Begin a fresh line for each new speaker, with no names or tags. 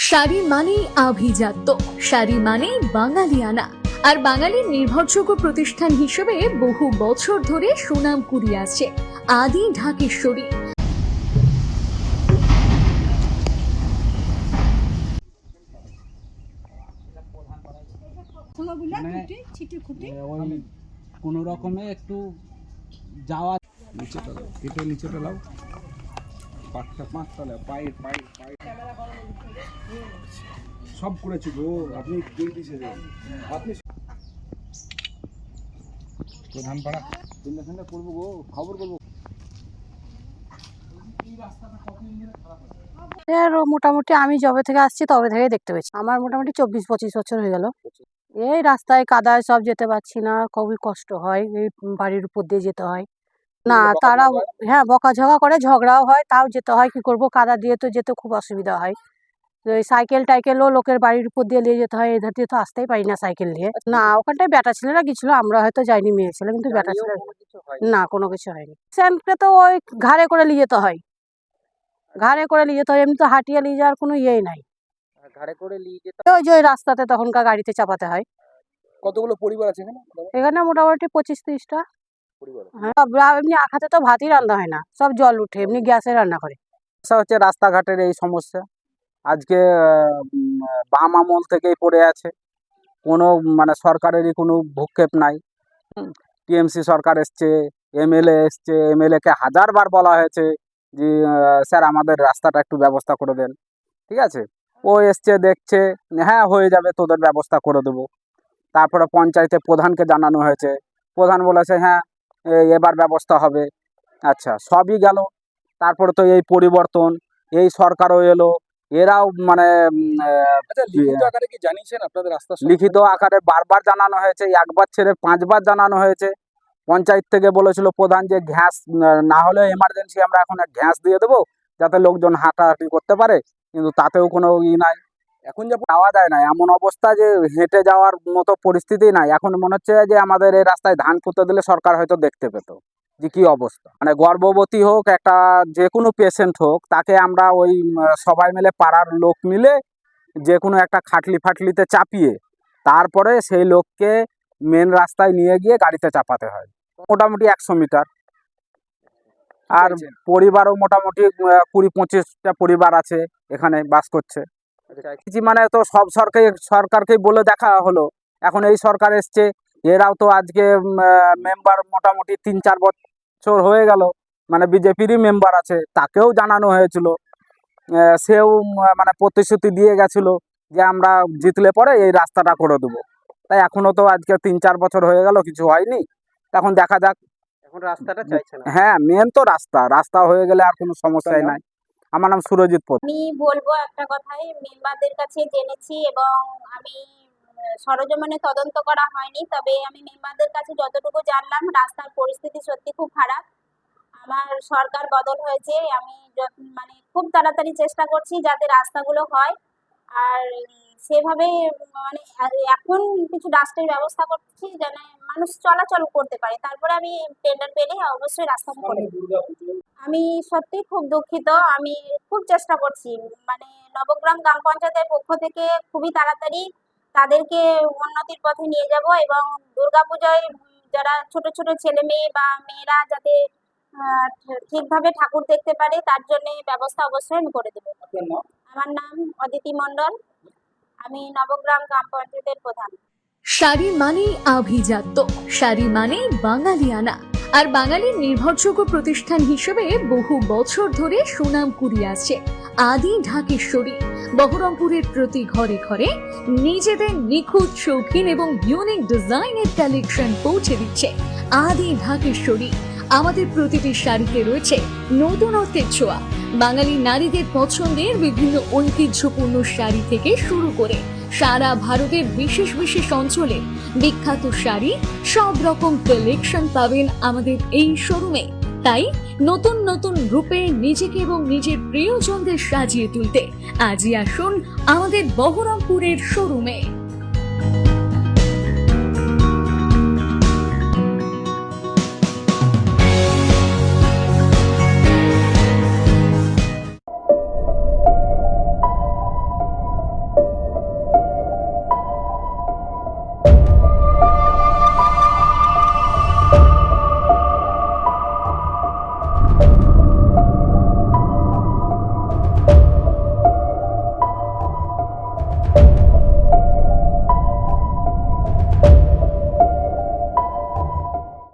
শাড়ি মানেই আভিজাত্য, শাড়ি মানেই বাঙালিয়ানা, আর বাঙালির নির্ভরযোগ্য প্রতিষ্ঠান হিসেবে বহু বছর ধরে সুনাম কুড়িয়ে আসছে আদি ঢাকেশ্বরী।
কোন রকমে একটু যাওয়া নিচেটা লাও, পাঁচটা পাইট সব করেছি গো। আপনি আপনি প্রধান পাড়া চিন্তা করবো গো, খবর করবো।
মোটামুটি আমি যবে থেকে আসছি তবে থেকে দেখতে পেয়েছি। আমার মোটামুটি 24-25 বছর হয়ে গেল। এই রাস্তায় কাদায় সব যেতে পারছি না, খুবই কষ্ট হয়। এই বাড়ির উপর দিয়ে যেতে হয় না, তারা হ্যাঁ বকাঝকা করে, ঝগড়াও হয়, তাও যেতে হয়। কি করব, কাদা দিয়ে তো যেতে খুব অসুবিধা হয়। তো এই সাইকেল টাইকেলও লোকের বাড়ির উপর দিয়ে নিয়ে যেতে হয়, এধার দিয়ে তো আসতেই পারি না সাইকেল নিয়ে। না, ওখানটায় বেটা ছেলেরা গেছিল, আমরা হয়তো যাইনি, মেয়ে ছিল, কিন্তু বেটা ছেলে না, কোনো কিছু হয়নি। স্যান্ডকে তো ওই ঘাড়ে করে নিয়ে যেতে হয়, ঘাড়ে করে নিয়ে যেতে হয়, এমনি তো হাঁটিয়ে নিয়ে যাওয়ার কোনো ইয়েই নাই।
ঘাড়ে করে নিয়ে যেতে
ওই যে ওই রাস্তাতে তখনকার গাড়িতে চাপাতে হয়।
কতগুলো পরিবার আছে এখানে?
এখানে মোটামুটি 25-30টা
পরিবার।
হ্যাঁ, এমনি আখাতে তো ভাতই রান্না হয় না, সব জল উঠে, এমনি গ্যাসে রান্না করে।
হচ্ছে রাস্তাঘাটের এই সমস্যা আজকে বাম আমল থেকেই পড়ে আছে। কোনো সরকারেরই কোনো ভূক্ষেপ নাই। টিএমসি সরকার এসছে, এমএলএ এসছে, এমএলএকে হাজারবার বলা হয়েছে যে স্যার আমাদের রাস্তাটা একটু ব্যবস্থা করে দেন। ঠিক আছে, ও এসছে, দেখছে, হ্যাঁ হয়ে যাবে, তোদের ব্যবস্থা করে দেবো। তারপরে পঞ্চায়েতে প্রধানকে জানানো হয়েছে, প্রধান বলেছে হ্যাঁ এবার ব্যবস্থা হবে। আচ্ছা, সবই গেল। তারপরে তো এই পরিবর্তন, এই সরকারও এলো, এরাও
লিখিত আকারে কি জানিয়েছেন আপনাদের রাস্তা?
লিখিত আকারে বারবার জানানো হয়েছে, একবার ছেড়ে 5বার জানানো হয়েছে। পঞ্চায়েত থেকে বলেছিল প্রধান যে ঘ্যাস না হলে এমার্জেন্সি আমরা এখন ঘ্যাস দিয়ে দেবো যাতে লোকজন হাঁটাহাঁটি করতে পারে, কিন্তু তাতেও কোনো নাই। এখন যে যাওয়া যায় না, এমন অবস্থা যে হেঁটে যাওয়ার মতো পরিস্থিতি নাই। এখন মনে হচ্ছে যে আমাদের এই রাস্তায় ধান পুঁতে দিলে সরকার হয়তো দেখতে পেত যে কি অবস্থা। গর্ভবতী হোক, একটা যে কোনো পেশেন্ট হোক, তাকে আমরা ওই সবাই মিলে, পাড়ার লোক মিলে যে কোনো একটা ফাটলিতে চাপিয়ে তারপরে সেই লোককে মেন রাস্তায় নিয়ে গিয়ে গাড়িতে চাপাতে হয়। মোটামুটি 100 মিটার। আর পরিবারও মোটামুটি 20-25টা পরিবার আছে এখানে বাস করছে। তো সব সরকারকেই বলে দেখা হলো। এখন এই সরকার এসছে, এরাও তো আজকে মেম্বার মোটামুটি 3-4 বছর হয়ে গেল, বিজেপিরই মেম্বার আছে, তাকেও জানানো হয়েছিল। সেও প্রতিশ্রুতি দিয়ে গেছিল যে আমরা জিতলে পরে এই রাস্তাটা করে দেবো। তাই এখনো তো আজকে 3-4 বছর হয়ে গেল, কিছু হয়নি। এখন দেখা যাক।
এখন রাস্তাটা চাইছে না।
হ্যাঁ, মেন তো রাস্তা হয়ে গেলে আর কোনো সমস্যাই নাই। আমার নাম সুরজিৎ পথ।
আমি বলবো একটা কথাই, মেম্বারদের কাছে জেনেছি এবং আমি সরজমিনে তদন্ত করা হয়নি, তবে আমি মেম্বারদের কাছে যতটুকু জানলাম রাস্তার পরিস্থিতি সত্যি খুব খারাপ। আমার সরকার বদল হয়েছে, আমি খুব তাড়াতাড়ি চেষ্টা করছি যাতে রাস্তাগুলো হয়, আর সেভাবে এখন কিছু ডাস্টের ব্যবস্থা করছি যেন মানুষ চলাচল করতে পারে। তারপরে আমি টেন্ডার পেলে অবশ্যই রাস্তা করে দেব। আমি সত্যি খুব দুঃখিত, আমি খুব চেষ্টা করছি, নবগ্রাম গ্রাম পঞ্চায়েতের পক্ষ থেকে খুবই তাড়াতাড়ি তাদেরকে উন্নতির পথে নিয়ে যাব এবং দুর্গাপূজায় যারা ছোট ছোট ছেলে মেয়ে বা মেয়েরা যাতে ঠিকভাবে ঠাকুর দেখতে পারে তার জন্য ব্যবস্থা অবশ্যই আমি করে দেবো। আমার নাম অদিতি মণ্ডল, আমি নবগ্রাম গ্রাম পঞ্চায়েতের প্রধান।
শাড়ি মানেই আভিজাত্য, শাড়ি মানেই বাঙালিয়ানা, আর বাঙালির নির্ভরযোগ্য প্রতিষ্ঠান হিসেবে বহু বছর ধরে সুনাম কুড়িয়ে আসছে আদি ঢাকেশ্বরী। বহরমপুরের প্রতি ঘরে ঘরে নিজেদের নিখুঁত, শৌখিন এবং ইউনিক ডিজাইনের কালেকশন পৌঁছে দিচ্ছে আদি ঢাকেশ্বরী। আমাদের প্রতিটি শাড়িতে রয়েছে নতুনত্বের ছোঁয়া। বাঙালি নারীদের পছন্দের বিভিন্ন ঐতিহ্যপূর্ণ শাড়ি থেকে শুরু করে সারা ভারতের বিশেষ বিশেষ অঞ্চলে বিখ্যাত শাড়ি, সব রকম কালেকশন পাবেন আমাদের এই শোরুমে। তাই নতুন নতুন রূপে নিজেকে এবং নিজের প্রিয়জনদের সাজিয়ে তুলতে আজই আসুন আমাদের বহরমপুরের শোরুমে।